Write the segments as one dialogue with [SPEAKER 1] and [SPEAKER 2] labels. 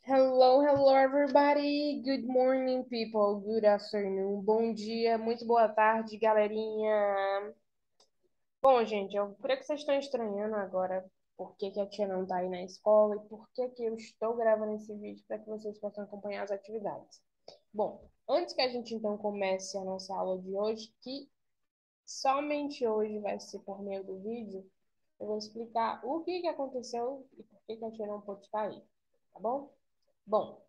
[SPEAKER 1] Hello, hello everybody. Good morning, people. Good afternoon. Bom dia, muito boa tarde, galerinha. Bom, gente, eu creio que vocês estão estranhando agora por que que a tia não tá aí na escola e por que que eu estou gravando esse vídeo para que vocês possam acompanhar as atividades. Bom, antes que a gente então comece a nossa aula de hoje, que somente hoje vai ser por meio do vídeo, eu vou explicar o que que aconteceu e por que que a tia não pôde estar aí, tá bom? Bom,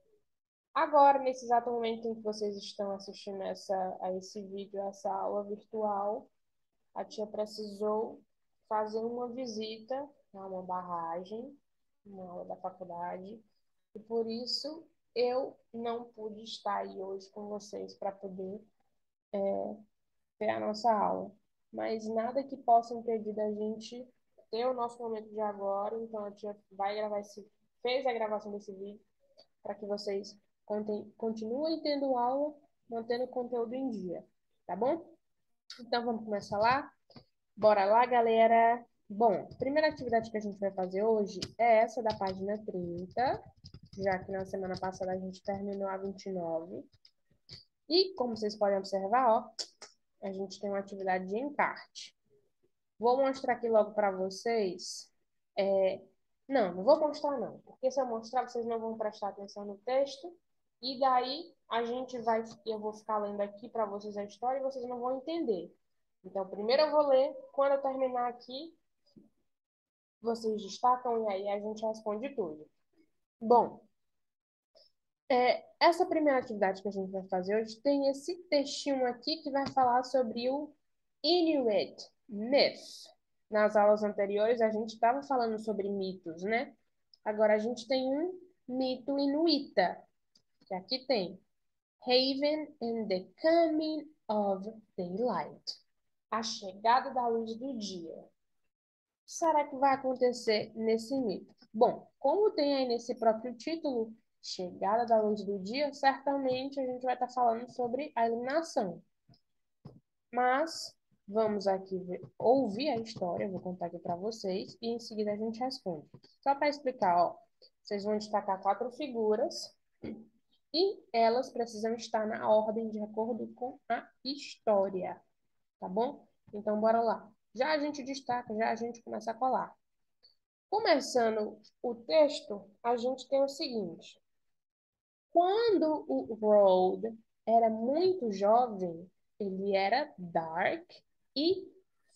[SPEAKER 1] agora, nesse exato momento em que vocês estão assistindo a esse vídeo, essa aula virtual, a tia precisou fazer uma visita a uma barragem, uma aula da faculdade, e por isso eu não pude estar aí hoje com vocês para poder ter a nossa aula. Mas nada que possa impedir da gente ter o nosso momento de agora, então a tia vai gravar fez a gravação desse vídeo para que vocês continuem tendo aula, mantendo o conteúdo em dia, tá bom? Então vamos começar lá? Bora lá, galera! Bom, a primeira atividade que a gente vai fazer hoje é essa da página 30, já que na semana passada a gente terminou a 29. E como vocês podem observar, ó, a gente tem uma atividade de encarte. Vou mostrar aqui logo para vocês. É, Não, não vou mostrar não, porque se eu mostrar, vocês não vão prestar atenção no texto, e daí eu vou ficar lendo aqui para vocês a história e vocês não vão entender. Então, primeiro eu vou ler, quando eu terminar aqui, vocês destacam e aí a gente responde tudo. Bom, essa primeira atividade que a gente vai fazer hoje tem esse textinho aqui que vai falar sobre o Inuit Myth. Nas aulas anteriores a gente estava falando sobre mitos, né? Agora a gente tem um mito inuita, que aqui tem Haven and the Coming of Daylight. A chegada da luz do dia. O que será que vai acontecer nesse mito? Bom, como tem aí nesse próprio título, chegada da luz do dia, certamente a gente vai estar falando sobre a iluminação. Mas vamos aqui ouvir a história, eu vou contar aqui para vocês e em seguida a gente responde. Só para explicar, ó, vocês vão destacar 4 figuras e elas precisam estar na ordem de acordo com a história, tá bom? Então, bora lá. Já a gente destaca, já a gente começa a colar. Começando o texto, a gente tem o seguinte: quando o Road era muito jovem, ele era dark e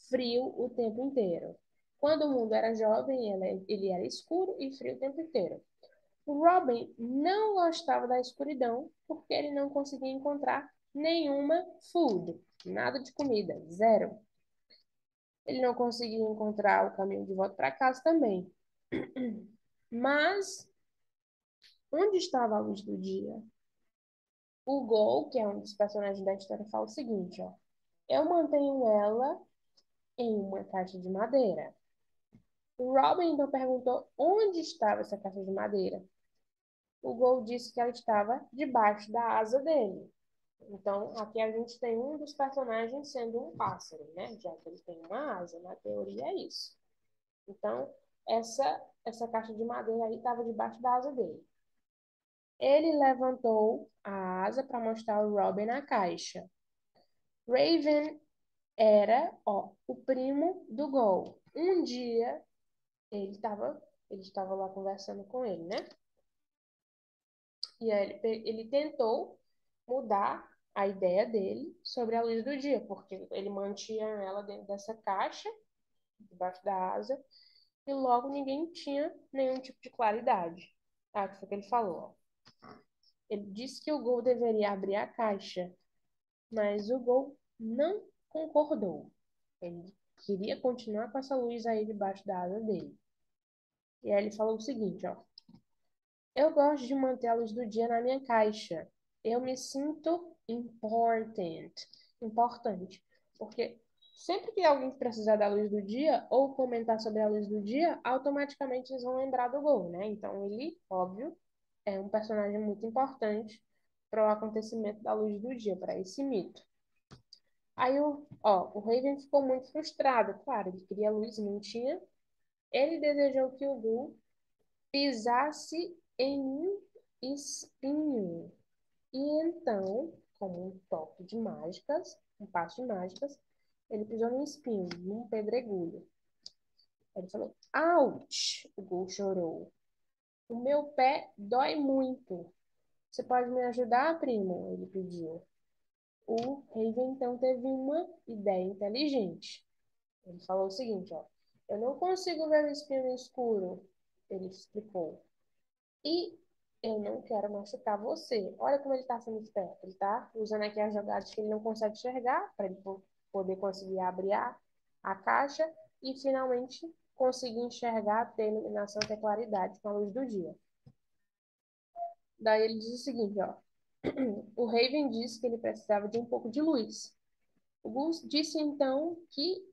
[SPEAKER 1] frio o tempo inteiro. Quando o mundo era jovem, ele era escuro e frio o tempo inteiro. O Robin não gostava da escuridão porque ele não conseguia encontrar nenhuma food, nada de comida, zero. Ele não conseguia encontrar o caminho de volta para casa também. Mas onde estava a luz do dia? O Gol, que é um dos personagens da história, fala o seguinte, ó. Eu mantenho ela em uma caixa de madeira. O Robin então perguntou onde estava essa caixa de madeira. O Gol disse que ela estava debaixo da asa dele. Então, aqui a gente tem um dos personagens sendo um pássaro, né? Já que ele tem uma asa, na teoria é isso. Então, essa caixa de madeira aí estava debaixo da asa dele. Ele levantou a asa para mostrar o Robin na caixa. Raven era, ó, o primo do Gol. Um dia ele estava lá conversando com ele, né? E aí ele tentou mudar a ideia dele sobre a luz do dia, porque ele mantinha ela dentro dessa caixa, debaixo da asa, e logo ninguém tinha nenhum tipo de claridade. Ah, que foi o que ele falou, ó. Ele disse que o Gol deveria abrir a caixa, mas o Gol não concordou. Ele queria continuar com essa luz aí debaixo da asa dele. E aí ele falou o seguinte, ó. Eu gosto de manter a luz do dia na minha caixa. Eu me sinto importante. Porque sempre que alguém precisar da luz do dia ou comentar sobre a luz do dia, automaticamente eles vão lembrar do Gol, né? Então ele, óbvio, é um personagem muito importante para o acontecimento da luz do dia, para esse mito. Aí o Raven ficou muito frustrado. Claro, ele queria luz e não tinha. Ele desejou que o Gol pisasse em um espinho. E então, como um toque de mágicas, um passo de mágicas, ele pisou num espinho, num pedregulho. Ele falou, ouch! O Gol chorou. O meu pé dói muito. Você pode me ajudar, primo? Ele pediu. O Raven então teve uma ideia inteligente. Ele falou o seguinte, ó. Eu não consigo ver o espinho no escuro, ele explicou. E eu não quero machucar você. Olha como ele está sendo esperto. Ele está usando aqui as jogadas que ele não consegue enxergar para ele poder conseguir abrir a caixa e finalmente conseguir enxergar, ter iluminação, ter claridade com a luz do dia. Daí ele diz o seguinte, ó. O Raven disse que ele precisava de um pouco de luz. O Gus disse então que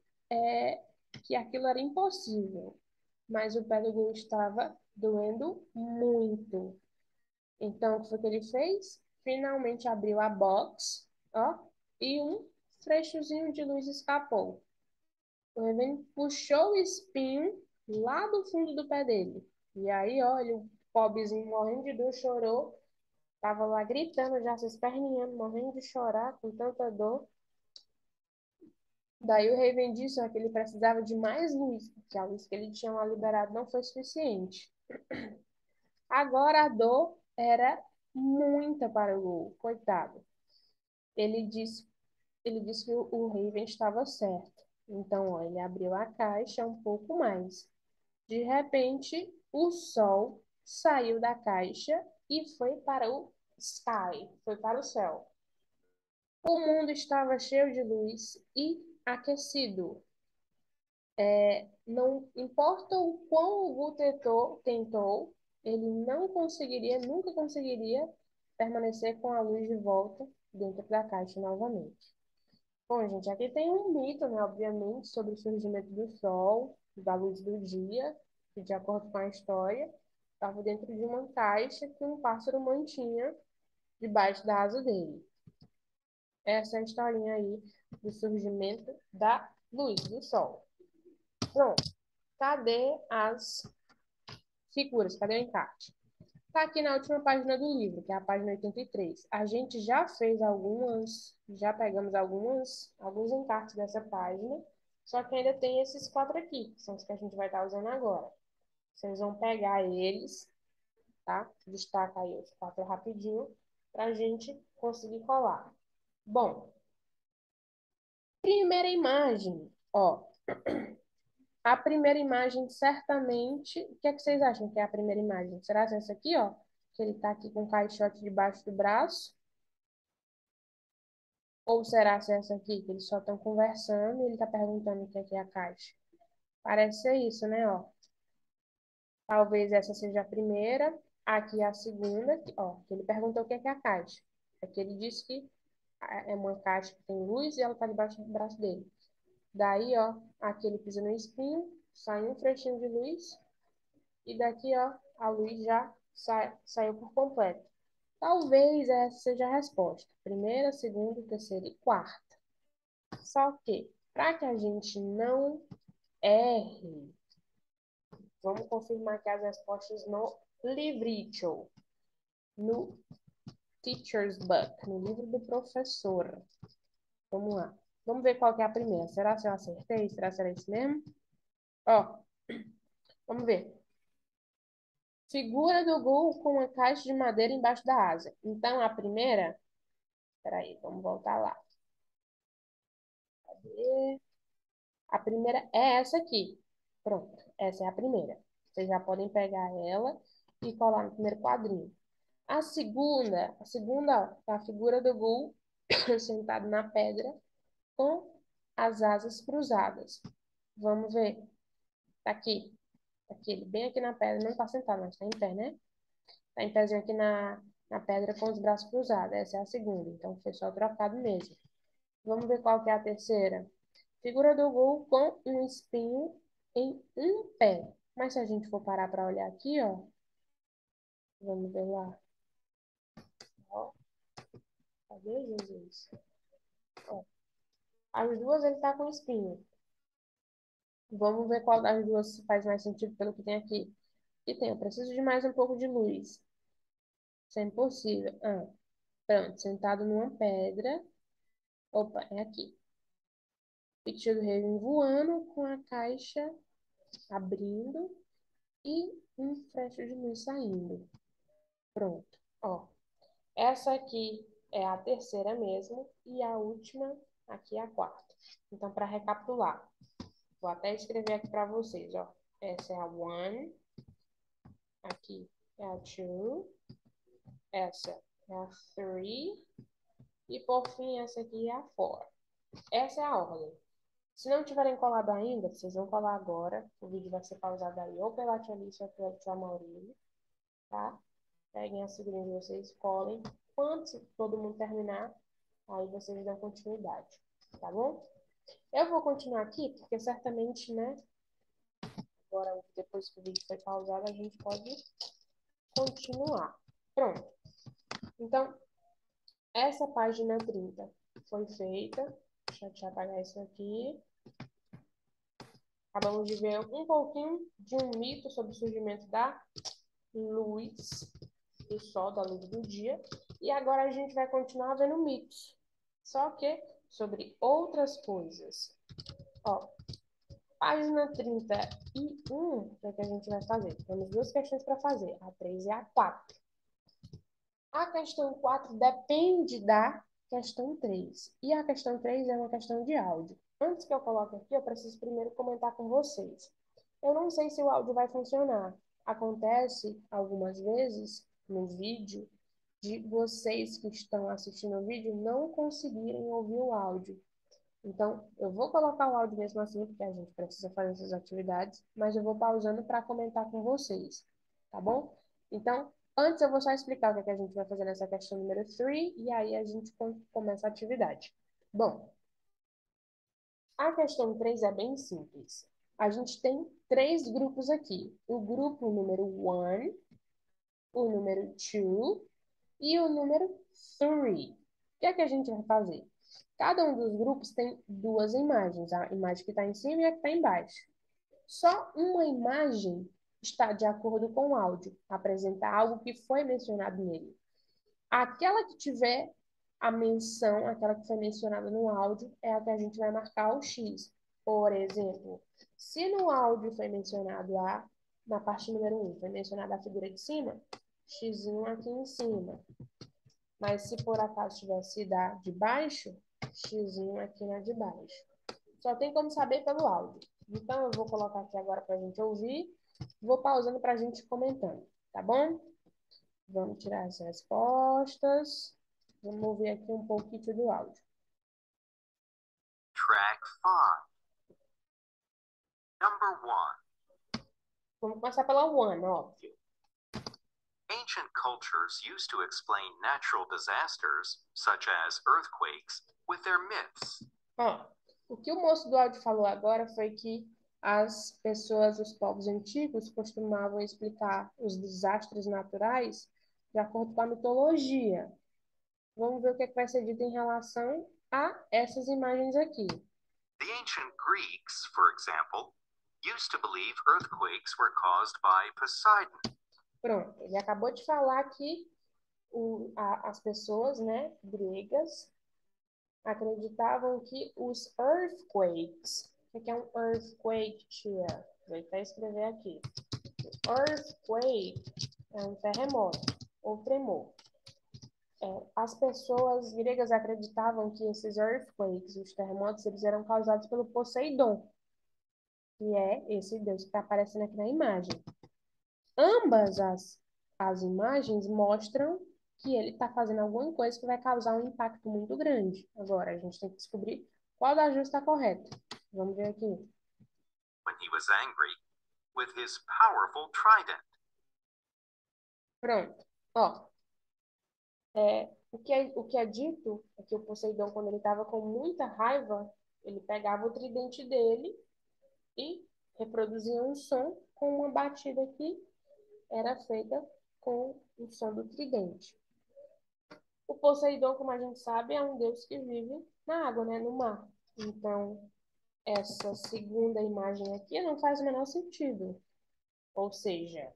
[SPEAKER 1] aquilo era impossível, mas o pé do Gus estava doendo muito. Então, o que foi que ele fez? Finalmente abriu a box, ó, e um trechozinho de luz escapou. O Raven puxou o espinho lá do fundo do pé dele. E aí, olha, o pobrezinho morrendo de dor chorou. Tava lá gritando, já se esperneando, morrendo de chorar, com tanta dor. Daí o Raven disse ó, que ele precisava de mais luz, porque a luz que ele tinha lá liberado não foi suficiente. Agora a dor era muita para o Gol, coitado. Ele disse, ele disse que o Raven estava certo. Então, ó, ele abriu a caixa um pouco mais. De repente, o sol saiu da caixa e foi para o sky, foi para o céu. O mundo estava cheio de luz e aquecido. Não importa o quão o Gu tentou, ele não conseguiria, nunca conseguiria permanecer com a luz de volta dentro da caixa novamente. Bom, gente, aqui tem um mito, né, obviamente, sobre o surgimento do Sol, da luz do dia, que, de acordo com a história, estava dentro de uma caixa que um pássaro mantinha debaixo da asa dele. Essa é a historinha aí do surgimento da luz do Sol. Pronto. Cadê as figuras? Cadê o encarte? Está aqui na última página do livro, que é a página 83. A gente já fez já pegamos alguns encartes dessa página, só que ainda tem esses quatro aqui, que são os que a gente vai estar usando agora. Vocês vão pegar eles, tá? Destaca aí os quatro rapidinho, para a gente conseguir colar. Bom, primeira imagem, ó. A primeira imagem, certamente. O que é que vocês acham que é a primeira imagem? Será que é essa aqui, ó? Que ele tá aqui com o caixote debaixo do braço? Ou será que é essa aqui, que eles só estão conversando e ele tá perguntando o que é a caixa? Parece ser isso, né, ó? Talvez essa seja a primeira. Aqui é a segunda, ó. Que ele perguntou o que é a caixa. Aqui ele disse que é uma caixa que tem luz e ela tá debaixo do braço dele. Daí, ó, aqui ele pisa no espinho, sai um frechinho de luz. E daqui, ó, a luz já saiu por completo. Talvez essa seja a resposta. Primeira, segunda, terceira e quarta. Só que, para que a gente não erre, vamos confirmar aqui as respostas no livrito, no Teacher's Book, no livro do professor. Vamos lá. Vamos ver qual que é a primeira. Será que eu acertei? Será que era isso mesmo? Ó, vamos ver. Figura do Gol com uma caixa de madeira embaixo da asa. Então, a primeira... Peraí, vamos voltar lá. Cadê? A primeira é essa aqui. Pronto, essa é a primeira. Vocês já podem pegar ela e colar no primeiro quadrinho. A segunda, ó, é a figura do Gul sentado na pedra com as asas cruzadas. Vamos ver. Tá aqui. Tá aqui, ele bem aqui na pedra. Não tá sentado, mas tá em pé, né? Tá em pezinho aqui na pedra com os braços cruzados. Essa é a segunda. Então, foi só trocado mesmo. Vamos ver qual que é a terceira. Figura do Gol com um espinho em um pé. Mas se a gente for parar para olhar aqui, ó, vamos ver lá. Ó, cadê Jesus? Ó, as duas ele tá com espinho. Vamos ver qual das duas faz mais sentido pelo que tem aqui. E tem, eu preciso de mais um pouco de luz. Sempre possível. Ah, pronto, sentado numa pedra. Opa, é aqui. Picture do Raven voando com a caixa abrindo e um flecho de luz saindo. Pronto. Ó, essa aqui é a terceira mesmo e a última aqui é a quarta. Então, para recapitular, vou até escrever aqui para vocês, ó. Essa é a one, aqui é a two, essa é a three e por fim essa aqui é a four. Essa é a ordem. Se não tiverem colado ainda, vocês vão colar agora. O vídeo vai ser pausado aí ou pela tia Alice ou pela tia Maurílio, tá? Peguem a segurinha de vocês, colhem. Quando todo mundo terminar, aí vocês dão continuidade, tá bom? Eu vou continuar aqui, porque certamente, né? Agora, depois que o vídeo foi pausado, a gente pode continuar. Pronto. Então, essa página 30 foi feita. Deixa eu apagar isso aqui. Acabamos de ver um pouquinho de um mito sobre o surgimento da luz do sol, da luz do dia. E agora a gente vai continuar vendo mitos. Só que sobre outras coisas. Ó, página 31, o que é que a gente vai fazer? Temos duas questões para fazer, a 3 e a 4. A questão 4 depende da questão 3. E a questão 3 é uma questão de áudio. Antes que eu coloque aqui, eu preciso primeiro comentar com vocês. Eu não sei se o áudio vai funcionar. Acontece algumas vezes no vídeo de vocês que estão assistindo o vídeo não conseguirem ouvir o áudio. Então, eu vou colocar o áudio mesmo assim, porque a gente precisa fazer essas atividades, mas eu vou pausando para comentar com vocês, tá bom? Então, antes eu vou só explicar o que é que a gente vai fazer nessa questão número 3, e aí a gente começa a atividade. Bom, a questão 3 é bem simples. A gente tem três grupos aqui. O grupo número 1, o número 2 e o número 3. O que é que a gente vai fazer? Cada um dos grupos tem duas imagens, a imagem que está em cima e a que está embaixo. Só uma imagem está de acordo com o áudio, apresenta algo que foi mencionado nele. Aquela que tiver a menção, aquela que foi mencionada no áudio, é a que a gente vai marcar o X. Por exemplo, se no áudio foi mencionado na parte número 1, foi mencionada a figura de cima, X aqui em cima. Mas se por acaso tivesse da de baixo, X aqui na de baixo. Só tem como saber pelo áudio. Então, eu vou colocar aqui agora para a gente ouvir. Vou pausando para a gente comentando, tá bom? Vamos tirar as respostas. Vamos ouvir aqui um pouquinho do áudio.
[SPEAKER 2] Track 5. Number 1.
[SPEAKER 1] Vamos começar pela one, óbvio.
[SPEAKER 2] Ancient cultures used to explain natural disasters, such as earthquakes, with their myths.
[SPEAKER 1] Ó, o que o moço do áudio falou agora foi que as pessoas, os povos antigos, costumavam explicar os desastres naturais de acordo com a mitologia. Vamos ver o que é que vai ser dito em relação a essas imagens aqui.
[SPEAKER 2] The ancient Greeks, for example, used to believe earthquakes were caused by Poseidon.
[SPEAKER 1] Pronto, ele acabou de falar que as pessoas, né, gregas acreditavam que os earthquakes, o que é um earthquake, tia? Vou até escrever aqui. Earthquake é um terremoto ou tremor. As pessoas gregas acreditavam que esses earthquakes, os terremotos, eles eram causados pelo Poseidon, que é esse deus que está aparecendo aqui na imagem. Ambas as imagens mostram que ele está fazendo alguma coisa que vai causar um impacto muito grande. Agora, a gente tem que descobrir qual das duas está correto. Vamos ver aqui.
[SPEAKER 2] When he was angry, with his powerful trident.
[SPEAKER 1] Pronto. Ó, o que é dito é que o Poseidon, quando ele estava com muita raiva, ele pegava o tridente dele e reproduzia um som com uma batida que era feita com o som do tridente. O Poseidon, como a gente sabe, é um deus que vive na água, né, no mar. Então, essa segunda imagem aqui não faz o menor sentido. Ou seja,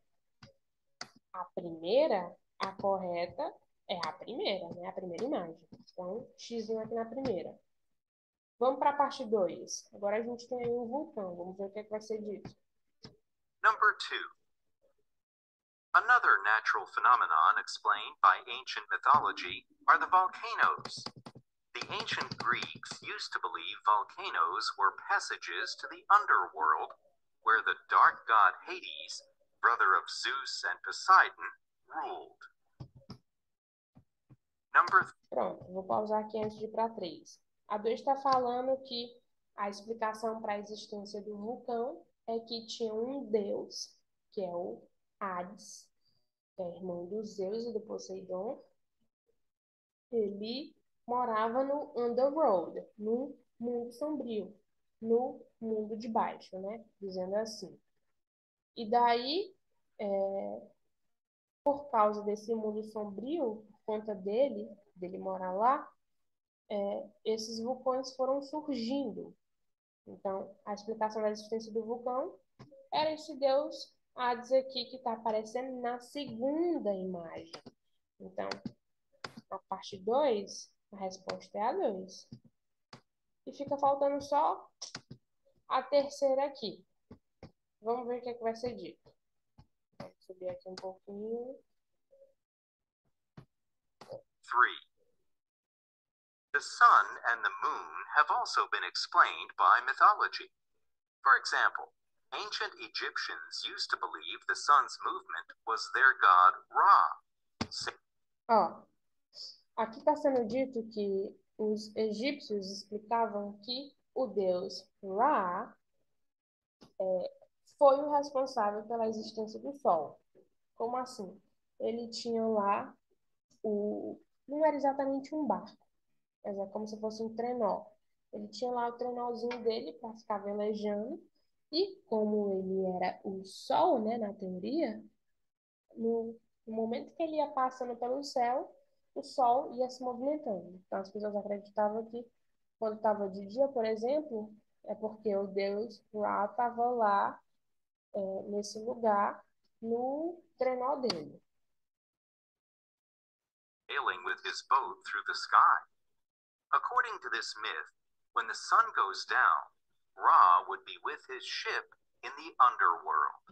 [SPEAKER 1] a primeira A correta é a primeira, né? A primeira imagem. Então, X aqui na primeira. Vamos para a parte 2. Agora a gente tem aí um vulcão. Vamos ver o que vai ser dito.
[SPEAKER 2] Number 2. Another natural phenomenon explained by ancient mythology are the volcanoes. The ancient Greeks used to believe volcanoes were passages to the underworld, where the dark god Hades, brother of Zeus and Poseidon, ruled.
[SPEAKER 1] Pronto, vou pausar aqui antes de ir para 3. A 2 está falando que a explicação para a existência do vulcão é que tinha um deus, que é o Hades, que é irmão do Zeus e do Poseidon. Ele morava no Underworld, no mundo sombrio, no mundo de baixo, né? Dizendo assim. E daí, por causa desse mundo sombrio, por conta dele morar lá, esses vulcões foram surgindo. Então, a explicação da existência do vulcão era esse deus Hades aqui que está aparecendo na segunda imagem. Então, a parte 2, a resposta é a 2. E fica faltando só a terceira aqui. Vamos ver o que vai ser dito. Vou subir aqui um pouquinho.
[SPEAKER 2] 3. The sun and the moon have also been explained by mythology. For example, ancient Egyptians used to believe the sun's movement was their god Ra.
[SPEAKER 1] Aqui está sendo dito que os egípcios explicavam que o deus Ra foi o responsável pela existência do Sol. Como assim? Ele tinha lá não era exatamente um barco, mas é como se fosse um trenó. Ele tinha lá o trenózinho dele para ficar velejando, e como ele era o Sol, né, na teoria, no momento que ele ia passando pelo céu, o Sol ia se movimentando. Então as pessoas acreditavam que quando estava de dia, por exemplo, é porque o deus Ra estava lá, nesse lugar, no trenó dele.
[SPEAKER 2] Sailing with his boat through the sky. According to this myth, when the sun goes down, Ra would be with his ship in the underworld.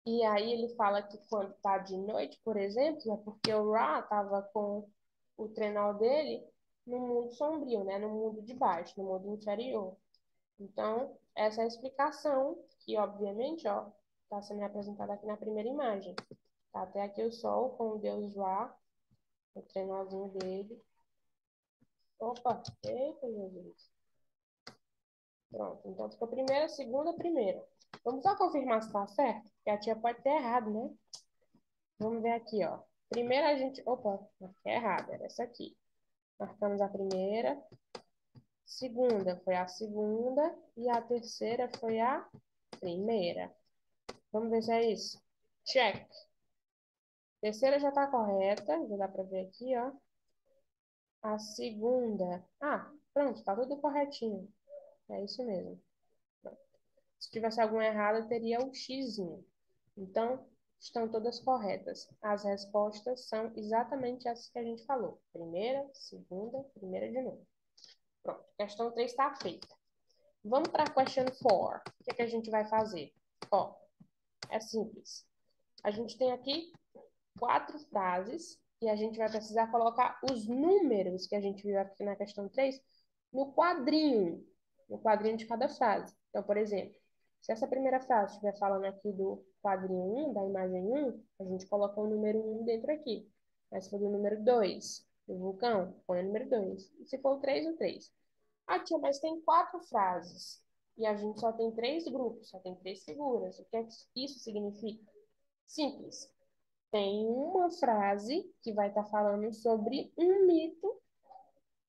[SPEAKER 1] E aí ele fala que quando está de noite, por exemplo, é porque o Ra estava com o trenó dele no mundo sombrio, né? No mundo de baixo, no mundo inferior. Então, essa é a explicação que, obviamente, ó, está sendo apresentada aqui na primeira imagem. Tá até aqui o Sol com o deus Ra, o trenózinho dele. Opa, eita, Jesus. Pronto, então ficou primeira, segunda, primeira. Vamos só confirmar se está certo, porque a tia pode ter errado, né? Vamos ver aqui, ó. Primeira a gente... Opa, marquei errado, era essa aqui. Marcamos a primeira. Segunda foi a segunda. E a terceira foi a primeira. Vamos ver se é isso. Check. Terceira já está correta. Já dá para ver aqui, ó. A segunda... Ah, pronto, está tudo corretinho. É isso mesmo. Se tivesse alguma errada, teria o xizinho. Então, estão todas corretas. As respostas são exatamente essas que a gente falou. Primeira, segunda, primeira de novo. Pronto, questão 3 está feita. Vamos para a question 4. O que é que a gente vai fazer? Ó, é simples. A gente tem aqui 4 frases e a gente vai precisar colocar os números que a gente viu aqui na questão 3 no quadrinho de cada frase. Então, por exemplo, se essa primeira frase estiver falando aqui do quadrinho 1, da imagem 1, a gente coloca o número 1 dentro aqui. Mas se for do número 2, do vulcão, põe o número 2. E se for o 3, o 3. Ah, tia, mas tem 4 frases. E a gente só tem 3 grupos, só tem 3 figuras. O que é que isso significa? Simples. Tem uma frase que vai estar falando sobre um mito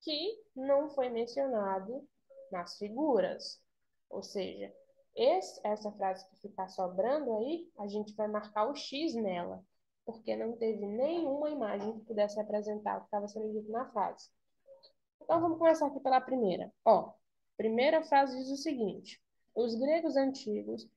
[SPEAKER 1] que não foi mencionado nas figuras. Ou seja, essa frase que ficar sobrando aí, a gente vai marcar o X nela, porque não teve nenhuma imagem que pudesse representar o que estava sendo dito na frase. Então, vamos começar aqui pela primeira. Ó, primeira frase diz o seguinte: os gregos antigos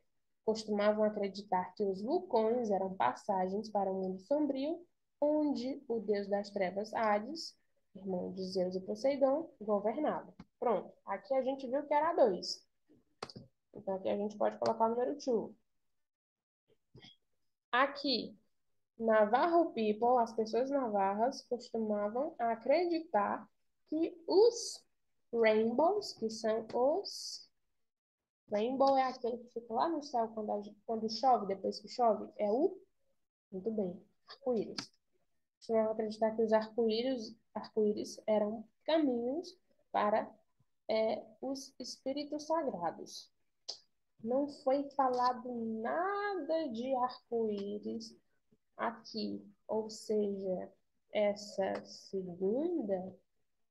[SPEAKER 1] costumavam acreditar que os vulcões eram passagens para o mundo sombrio, onde o deus das trevas Hades, irmão de Zeus e Poseidon, governava. Pronto, aqui a gente viu que era 2. Então aqui a gente pode colocar o número 2. Aqui, Navarro people, as pessoas navarras costumavam acreditar que os rainbows, que são os... Rainbow é aquele que fica lá no céu quando chove, depois que chove, é o... Muito bem, arco-íris. Costumavam acreditar que os arco-íris eram caminhos para os espíritos sagrados. Não foi falado nada de arco-íris aqui, ou seja, essa segunda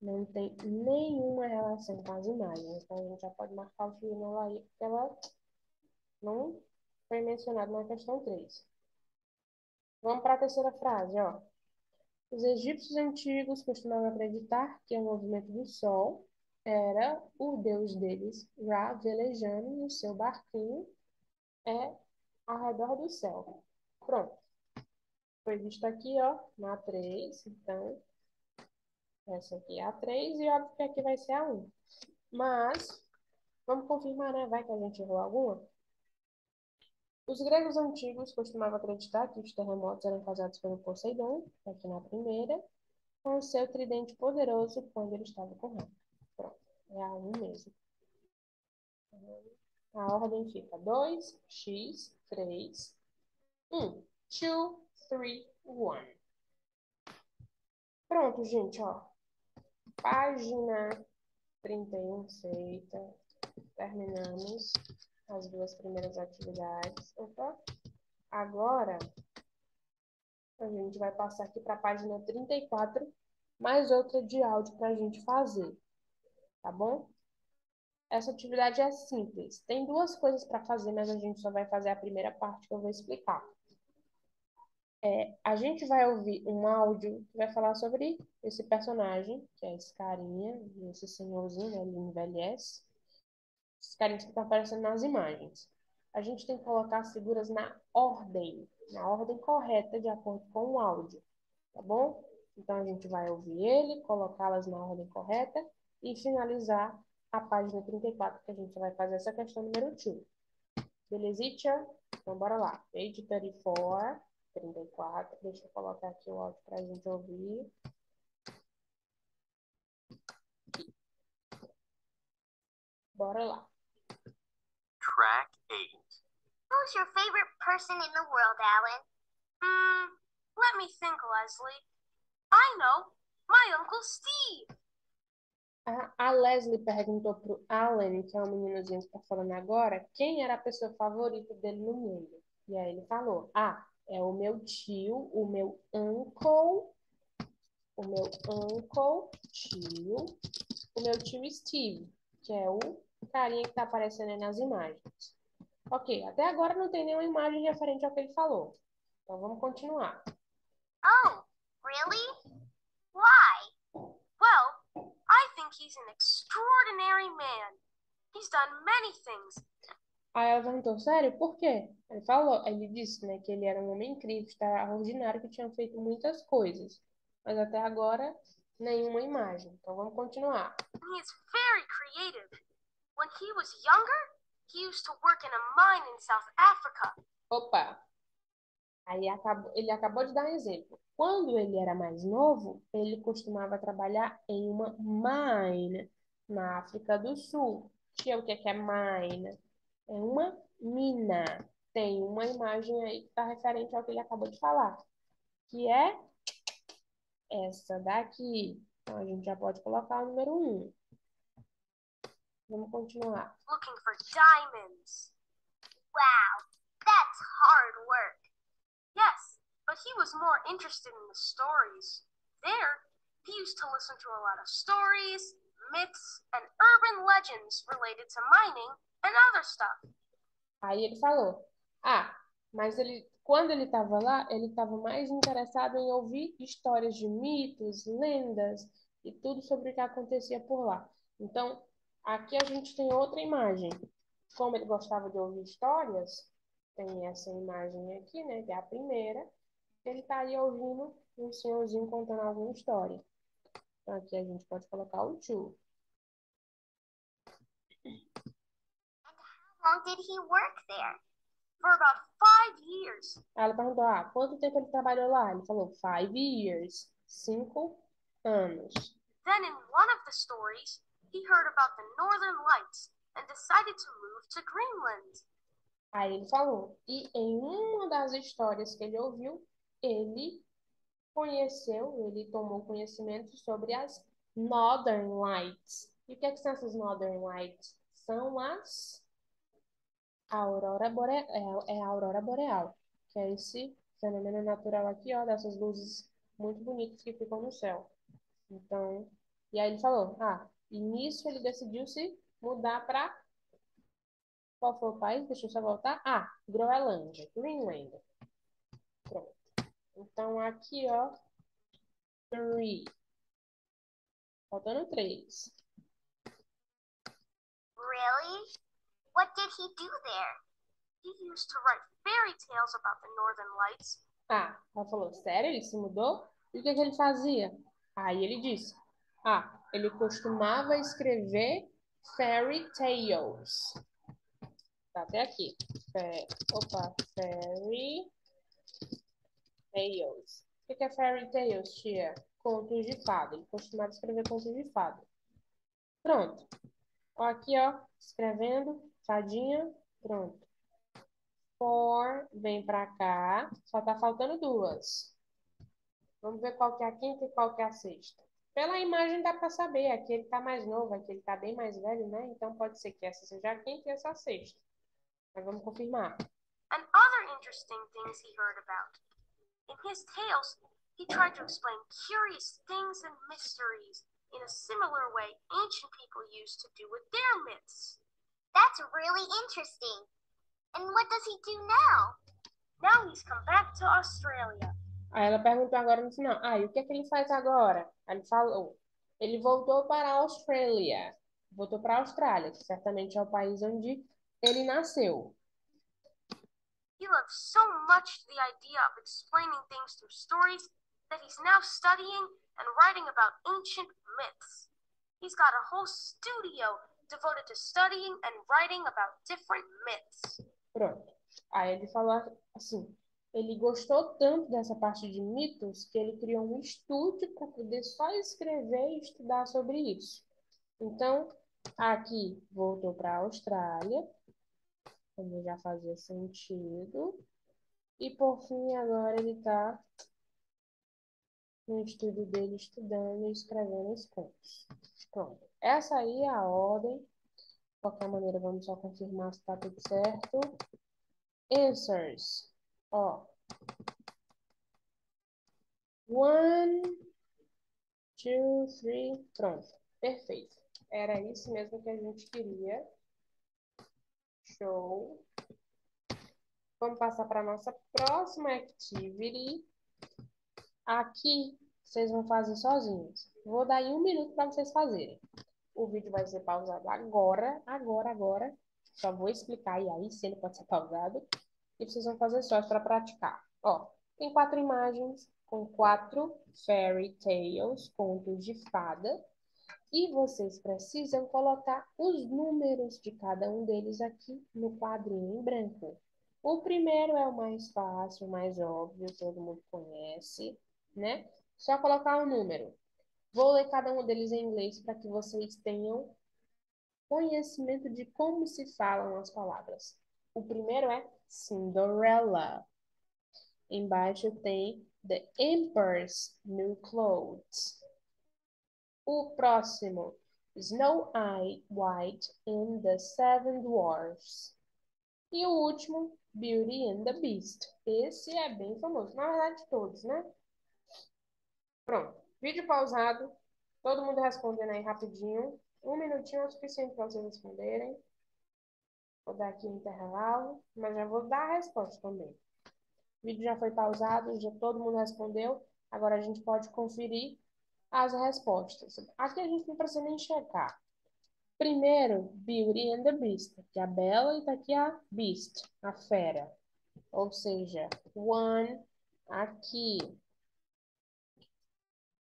[SPEAKER 1] não tem nenhuma relação com as imagens. Então, a gente já pode marcar o fio nela aí, porque ela não foi mencionada na questão 3. Vamos para a terceira frase, ó. Os egípcios antigos costumavam acreditar que o movimento do Sol era o deus deles, Ra, velejando no seu barquinho ao redor do céu. Pronto. Foi visto aqui, ó, na 3. Então, essa aqui é a 3 e óbvio que aqui vai ser a 1. Mas, vamos confirmar, né? Vai que a gente errou alguma. Os gregos antigos costumavam acreditar que os terremotos eram causados pelo Poseidon, aqui na primeira, com o seu tridente poderoso quando ele estava correndo. Pronto, é a 1 mesmo. A ordem fica 2, x, 3, 1. 2, 3, 1. Pronto, gente, ó. Página 31 feita. Terminamos as 2 primeiras atividades. Opa. Agora, a gente vai passar aqui para a página 34, mais outra de áudio para a gente fazer, tá bom? Essa atividade é simples. Tem 2 coisas para fazer, mas a gente só vai fazer a primeira parte que eu vou explicar. A gente vai ouvir um áudio que vai falar sobre esse personagem, que é esse carinha, esse senhorzinho, né? Ele envelhece. Esses carinhas que estão aparecendo nas imagens. A gente tem que colocar as figuras na ordem correta, de acordo com o áudio, tá bom? Então, a gente vai ouvir ele, colocá-las na ordem correta e finalizar a página 34, que a gente vai fazer essa questão número 2. Belezitia? Então, bora lá. Page 34, 34. Deixa eu colocar aqui o áudio para a gente ouvir. Bora lá.
[SPEAKER 2] Track 8.
[SPEAKER 3] Who's your favorite person in the world, Alan? Let me think, Leslie. I know, my Uncle Steve.
[SPEAKER 1] A Leslie perguntou pro Alan, que é o meninozinho que tá falando agora, quem era a pessoa favorita dele no mundo. E aí ele falou, é o meu tio, o meu uncle, tio, o meu tio Steve, que é o carinha que tá aparecendo aí nas imagens. Ok, até agora não tem nenhuma imagem referente ao que ele falou. Então vamos continuar.
[SPEAKER 3] Oh, really? Why? Well, I think he's an extraordinary man. He's done many things.
[SPEAKER 1] Aí ela perguntou, sério, por quê? Ele disse, né, que ele era um homem incrível, extraordinário, que tinha feito muitas coisas. Mas até agora, nenhuma imagem. Então vamos continuar.
[SPEAKER 3] He is very creative. When he was younger, he used to work in a mine in South Africa.
[SPEAKER 1] Opa! Ele acabou de dar um exemplo. Quando ele era mais novo, ele costumava trabalhar em uma mine na África do Sul. Tia, o que é mine? É uma mina. Tem uma imagem aí que está referente ao que ele acabou de falar, que é essa daqui. Então, a gente já pode colocar o número 1. Vamos continuar.
[SPEAKER 3] Looking for diamonds. Wow, that's hard work. Yes, but he was more interested in the stories. There, he used to listen to a lot of stories, myths, and urban legends related to mining and other stuff.
[SPEAKER 1] Aí ele falou, mas quando ele estava lá, ele estava mais interessado em ouvir histórias de mitos, lendas e tudo sobre o que acontecia por lá. Então, aqui a gente tem outra imagem. Como ele gostava de ouvir histórias, tem essa imagem aqui, né, que é a primeira. Ele tá aí ouvindo um senhorzinho contando alguma história. Então, aqui a gente pode colocar o to.
[SPEAKER 3] How long did he work there? For about 5 years.
[SPEAKER 1] Aí ela perguntou, quanto tempo ele trabalhou lá? Ele falou, 5 years. 5 anos.
[SPEAKER 3] Then in one of the stories, he heard about the Northern Lights and decided to move to Greenland.
[SPEAKER 1] Aí ele falou, e em uma das histórias que ele ouviu, ele tomou conhecimento sobre as Northern Lights. E o que, que são essas Northern Lights? São as aurora boreal, a aurora boreal, que é esse fenômeno natural aqui, ó, dessas luzes muito bonitas que ficam no céu. Então, e aí ele falou, e nisso ele decidiu se mudar para qual foi o país? Deixa eu só voltar. Groenlândia, Greenland. Pronto. Então aqui, ó, 3. Faltando 3.
[SPEAKER 3] Really? What did he do there? He used to write fairy tales about the Northern Lights.
[SPEAKER 1] Ela falou, sério? Ele se mudou? E o que ele fazia? Aí ele disse, ele costumava escrever fairy tales. Tá até aqui. Fairy tales. O que é fairy tales, tia? Contos de fada. Ele costumava escrever contos de fada. Pronto. Ó, aqui, ó, escrevendo, fadinha, pronto. Vem pra cá, só tá faltando 2. Vamos ver qual que é a quinta e qual que é a sexta. Pela imagem dá pra saber, aqui ele tá mais novo, aqui ele tá bem mais velho, né? Então pode ser que essa seja a quinta e essa a sexta. Mas vamos confirmar.
[SPEAKER 3] And other interesting things he heard about. In his tales, he tried to explain curious things and mysteries in a similar way ancient people used to do with their myths. That's really interesting. And what does he do now? Now he's come back to Australia.
[SPEAKER 1] Aí ela perguntou agora no final, e o que é que ele faz agora? Aí ele falou, ele voltou para a Austrália. Voltou para a Austrália, que certamente é o país onde ele nasceu.
[SPEAKER 3] He loves so much the idea of explaining things through stories that he's now studying and writing about ancient myths. He's got a whole studio devoted to studying and writing about different myths.
[SPEAKER 1] Pronto. Aí ele falou assim, ele gostou tanto dessa parte de mitos que ele criou um estúdio para poder só escrever e estudar sobre isso. Então, aqui voltou para a Austrália, como já fazia sentido. E por fim, agora ele está no estúdio dele estudando e escrevendo os contos. Pronto. Essa aí é a ordem. De qualquer maneira, vamos só confirmar se está tudo certo. Answers. 1, 2, 3. Pronto. Perfeito. Era isso mesmo que a gente queria. Show. Vamos passar para a nossa próxima activity. Aqui, vocês vão fazer sozinhos. Vou dar em 1 minuto para vocês fazerem. O vídeo vai ser pausado agora. Só vou explicar e aí se ele pode ser pausado. E vocês vão fazer só para praticar. Tem 4 imagens com 4 fairy tales, contos de fada. E vocês precisam colocar os números de cada um deles aqui no quadrinho em branco. O primeiro é o mais fácil, o mais óbvio, todo mundo conhece, né? Só colocar o número. Vou ler cada um deles em inglês para que vocês tenham conhecimento de como se falam as palavras. O primeiro é Cinderella. Embaixo tem The Emperor's New Clothes. O próximo, Snow White and the Seven Dwarfs. E o último, Beauty and the Beast. Esse é bem famoso. Na verdade, todos, né? Pronto. Vídeo pausado. Todo mundo respondendo aí rapidinho. 1 minutinho é o suficiente para vocês responderem. Vou dar aqui um intervalo, mas já vou dar a resposta também. O vídeo já foi pausado, já todo mundo respondeu. Agora a gente pode conferir as respostas. Aqui a gente não precisa nem checar. Primeiro, Beauty and the Beast. Aqui a Bela e tá aqui a Beast, a fera. Ou seja, 1, Aqui.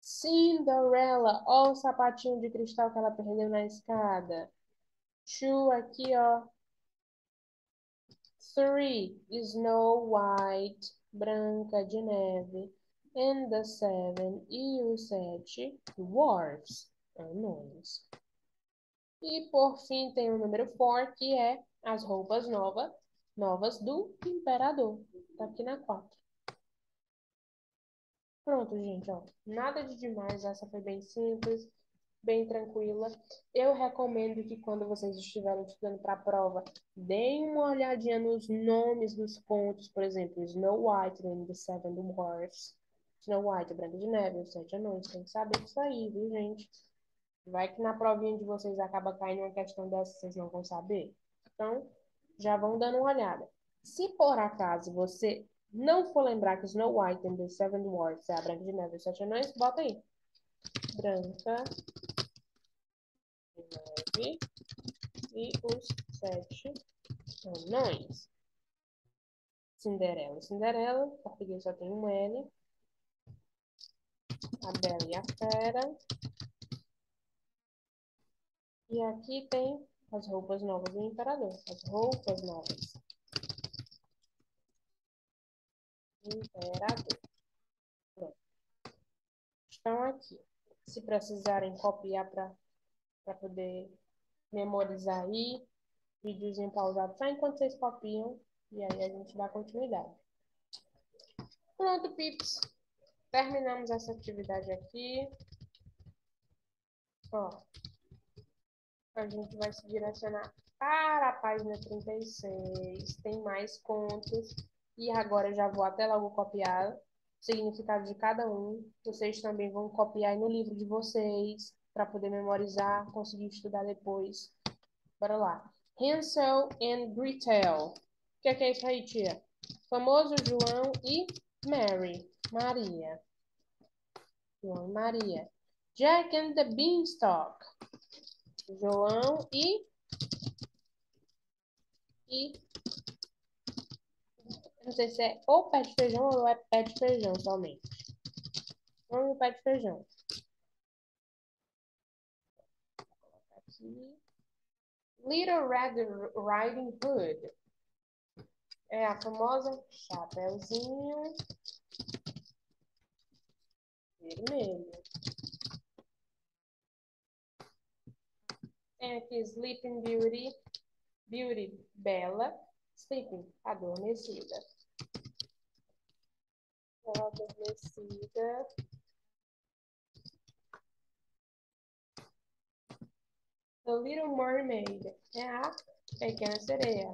[SPEAKER 1] Cinderella. Ó o sapatinho de cristal que ela perdeu na escada. Two aqui, ó. Three. Snow White. Branca de Neve. And the seven. E os sete. Dwarfs. Anões. E por fim tem o número 4, que é as roupas novas do imperador. Tá aqui na 4. Pronto, gente, ó. Nada de demais, essa foi bem simples, bem tranquila. Eu recomendo que quando vocês estiverem estudando para a prova, deem uma olhadinha nos nomes dos contos, por exemplo, Snow White and the Seven Dwarfs. Snow White, Branca de Neve, os Sete Anões. Tem que saber disso aí, viu, gente? Vai que na provinha de vocês acaba caindo uma questão dessa, vocês não vão saber. Então, já vão dando uma olhada. Se por acaso você não for lembrar que Snow White and the Seven Dwarfs é a Branca de Neve e os Sete Anões, bota aí. Branca de Neve e os Sete Anões. Cinderela. Cinderela, em português só tem um L. A Bela e a Fera. E aqui tem as roupas novas do imperador. As roupas novas. Imperador. Pronto. Estão aqui. Se precisarem copiar para poder memorizar aí, videozinho pausado só enquanto vocês copiam, e aí a gente dá continuidade. Pronto, pips. Terminamos essa atividade aqui. Ó, a gente vai se direcionar para a página 36. Tem mais contos. E agora eu já vou até logo copiar o significado de cada um. Vocês também vão copiar aí no livro de vocês, para poder memorizar, conseguir estudar depois. Bora lá. Hansel and Gretel. O que é isso aí, tia? Famoso João e Mary. Maria. João e Maria. Jack and the Beanstalk. João e não sei se é ou pé de feijão ou é pé de feijão somente. João e o pé de feijão. Aqui. Little Red Riding Hood. É a famosa Chapeuzinho Vermelho. Tem aqui Sleeping Beauty. Beauty, bela. Sleeping, adormecida. Bela adormecida. The Little Mermaid. É a Pequena Sereia.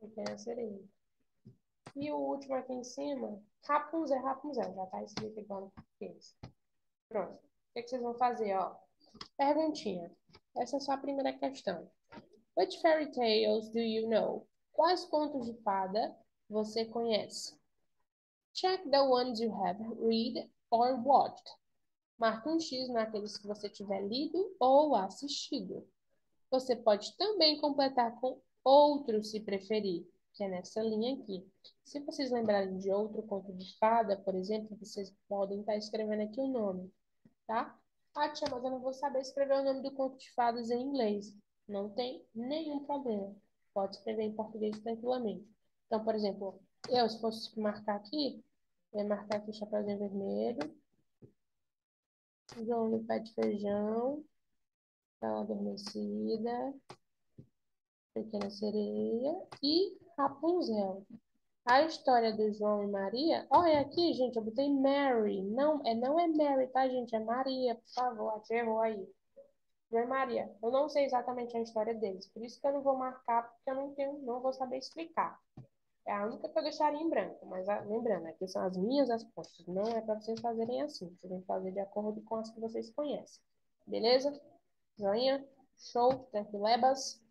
[SPEAKER 1] Pequena Sereia. E o último aqui em cima, Rapunzel, Rapunzel. Já tá escrito igual no português. Pronto. O que vocês vão fazer, ó? Perguntinha. Essa é só a primeira questão. Which fairy tales do you know? Quais contos de fada você conhece? Check the ones you have read or watched. Marque um X naqueles que você tiver lido ou assistido. Você pode também completar com outro, se preferir, que é nessa linha aqui. Se vocês lembrarem de outro conto de fada, por exemplo, vocês podem estar escrevendo aqui o nome, tá? Ah, tia, mas eu não vou saber escrever o nome do conto de fadas em inglês. Não tem nenhum problema. Pode escrever em português tranquilamente. Então, por exemplo, eu, se fosse marcar aqui, eu ia marcar aqui o Chapeuzinho Vermelho, João no Pé de Feijão, Bela Adormecida, Pequena Sereia e Rapunzel. A história do João e Maria. Olha aqui, gente, eu botei Mary. Não é Mary, tá, gente? É Maria, por favor. Aqui errou aí. João e Maria. Eu não sei exatamente a história deles. Por isso que eu não vou marcar, porque eu não vou saber explicar. É a única que eu deixaria em branco. Mas lembrando, aqui são as minhas respostas. Não é para vocês fazerem assim. Vocês têm que fazer de acordo com as que vocês conhecem. Beleza? Joinha? Show? Tranquilebas?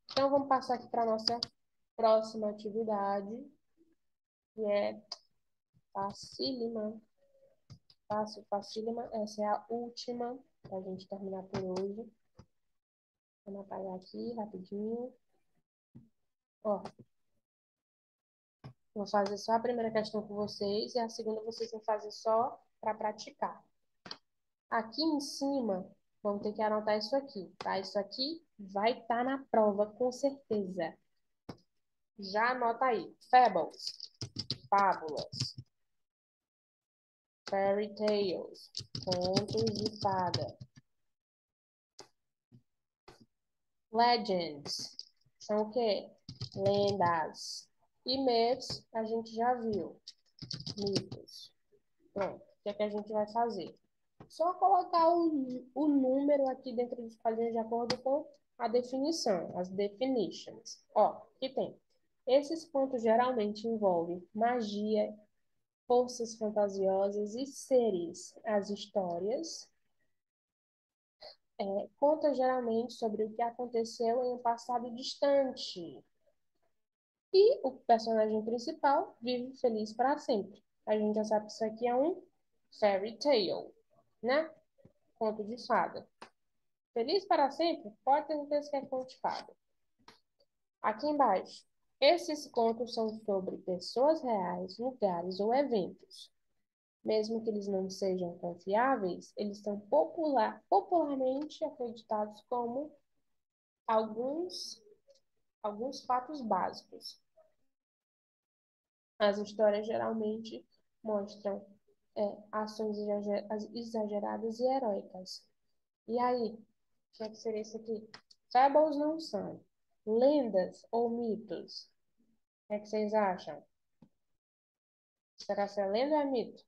[SPEAKER 1] Então, vamos passar aqui para a nossa próxima atividade, que é facílima. Fácil, facílima. Essa é a última para a gente terminar por hoje. Vamos apagar aqui rapidinho. Ó, Vou fazer só a primeira questão com vocês e a segunda vocês vão fazer só para praticar. Aqui em cima, vamos ter que anotar isso aqui, tá? Isso aqui vai estar na prova, com certeza. Já anota aí. Fables, fábulas. Fairy tales, contos de fada. Legends, são o quê? Lendas. E myths, a gente já viu. Mitos. Pronto, o que é que a gente vai fazer? Só colocar o número aqui dentro dos quadrinhos de acordo com a definição, as definitions. Ó, aqui tem. Esses pontos geralmente envolvem magia, forças fantasiosas e seres. As histórias contam geralmente sobre o que aconteceu em um passado distante. E o personagem principal vive feliz para sempre. A gente já sabe que isso aqui é um fairy tale, né? Conto de fada. Feliz para sempre? Pode ter certeza que é conto de fada. Aqui embaixo. Esses contos são sobre pessoas reais, lugares ou eventos. Mesmo que eles não sejam confiáveis, eles são popularmente acreditados como alguns fatos básicos. As histórias geralmente mostram ações exageradas e heróicas. E aí, o que é que seria isso aqui? Fables não são lendas ou mitos? O que é que vocês acham? Será que é lenda ou é mito?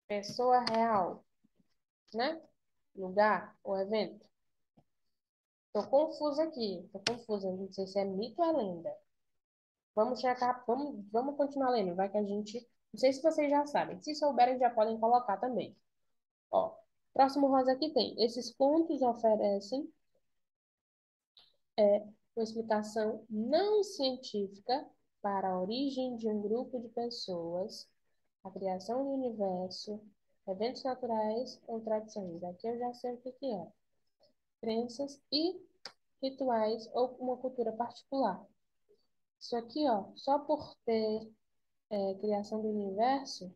[SPEAKER 1] Pessoa real, né? Lugar ou evento? Tô confusa aqui, tô confusa. Não sei se é mito ou é lenda. Vamos checar, vamos continuar lendo. Vai que a gente. Não sei se vocês já sabem. Se souberem, já podem colocar também. Ó, próximo rosa aqui tem. Esses contos oferecem uma explicação não científica para a origem de um grupo de pessoas, a criação do universo, eventos naturais ou tradições. Aqui eu já sei o que que é. Crenças e rituais ou uma cultura particular. Isso aqui, ó, só por ter criação do universo,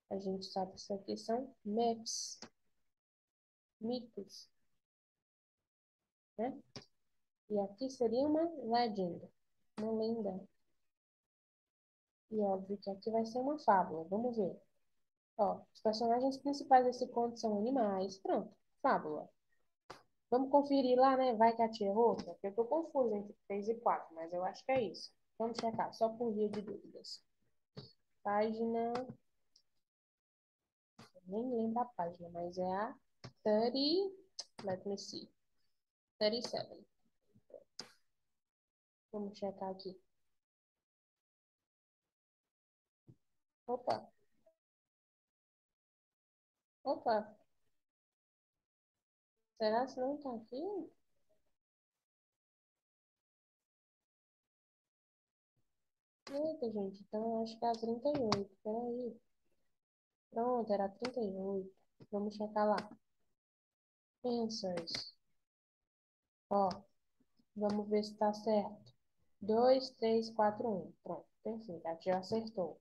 [SPEAKER 1] a gente sabe que isso aqui são myths, mitos, né? E aqui seria uma legend, uma lenda. E óbvio que aqui vai ser uma fábula. Vamos ver. Ó, os personagens principais desse conto são animais. Pronto, fábula. Vamos conferir lá, né? Vai que a tia errou, porque eu tô confusa entre 3 e 4, mas eu acho que é isso. Vamos checar, só por via de dúvidas. Página. Eu nem lembro a página, mas é a 30. Let me see. 37. Vamos checar aqui. Opa, opa. Será que não tá aqui? Eita, gente. Então eu acho que é a 38. Peraí. Pronto, era a 38. Vamos checar lá. Answers. Ó, vamos ver se tá certo. 2, 3, 4, 1. Pronto, perfeito. A tia acertou.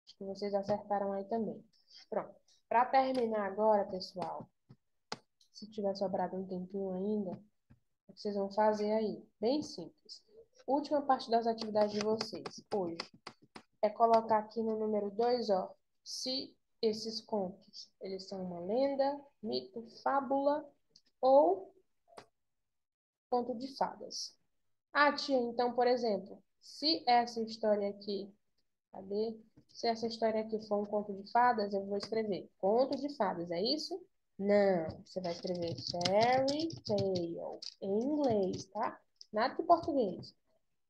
[SPEAKER 1] Acho que vocês acertaram aí também. Pronto. Para terminar agora, pessoal, se tiver sobrado um tempinho ainda, o que vocês vão fazer aí? Bem simples. Última parte das atividades de vocês hoje é colocar aqui no número 2, ó, se esses contos, eles são uma lenda, mito, fábula ou conto de fadas. Ah, tia, então, por exemplo, se essa história aqui, cadê? Se essa história aqui for um conto de fadas, eu vou escrever conto de fadas, é isso? Não, você vai escrever fairy tale em inglês, tá? Nada de português.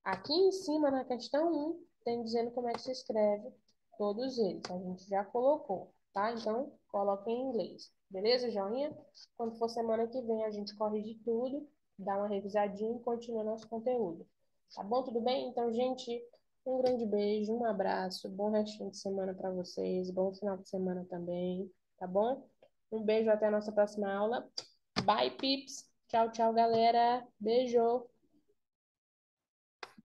[SPEAKER 1] Aqui em cima, na questão 1, tem dizendo como é que se escreve todos eles. A gente já colocou, tá? Então, coloca em inglês. Beleza, joinha? Quando for semana que vem, a gente corrige tudo, dá uma revisadinha e continua nosso conteúdo. Tá bom? Tudo bem? Então, gente, um grande beijo, um abraço, bom restinho de semana para vocês, bom final de semana também, tá bom? Um beijo, até a nossa próxima aula. Bye, pips! Tchau, tchau, galera. Beijo!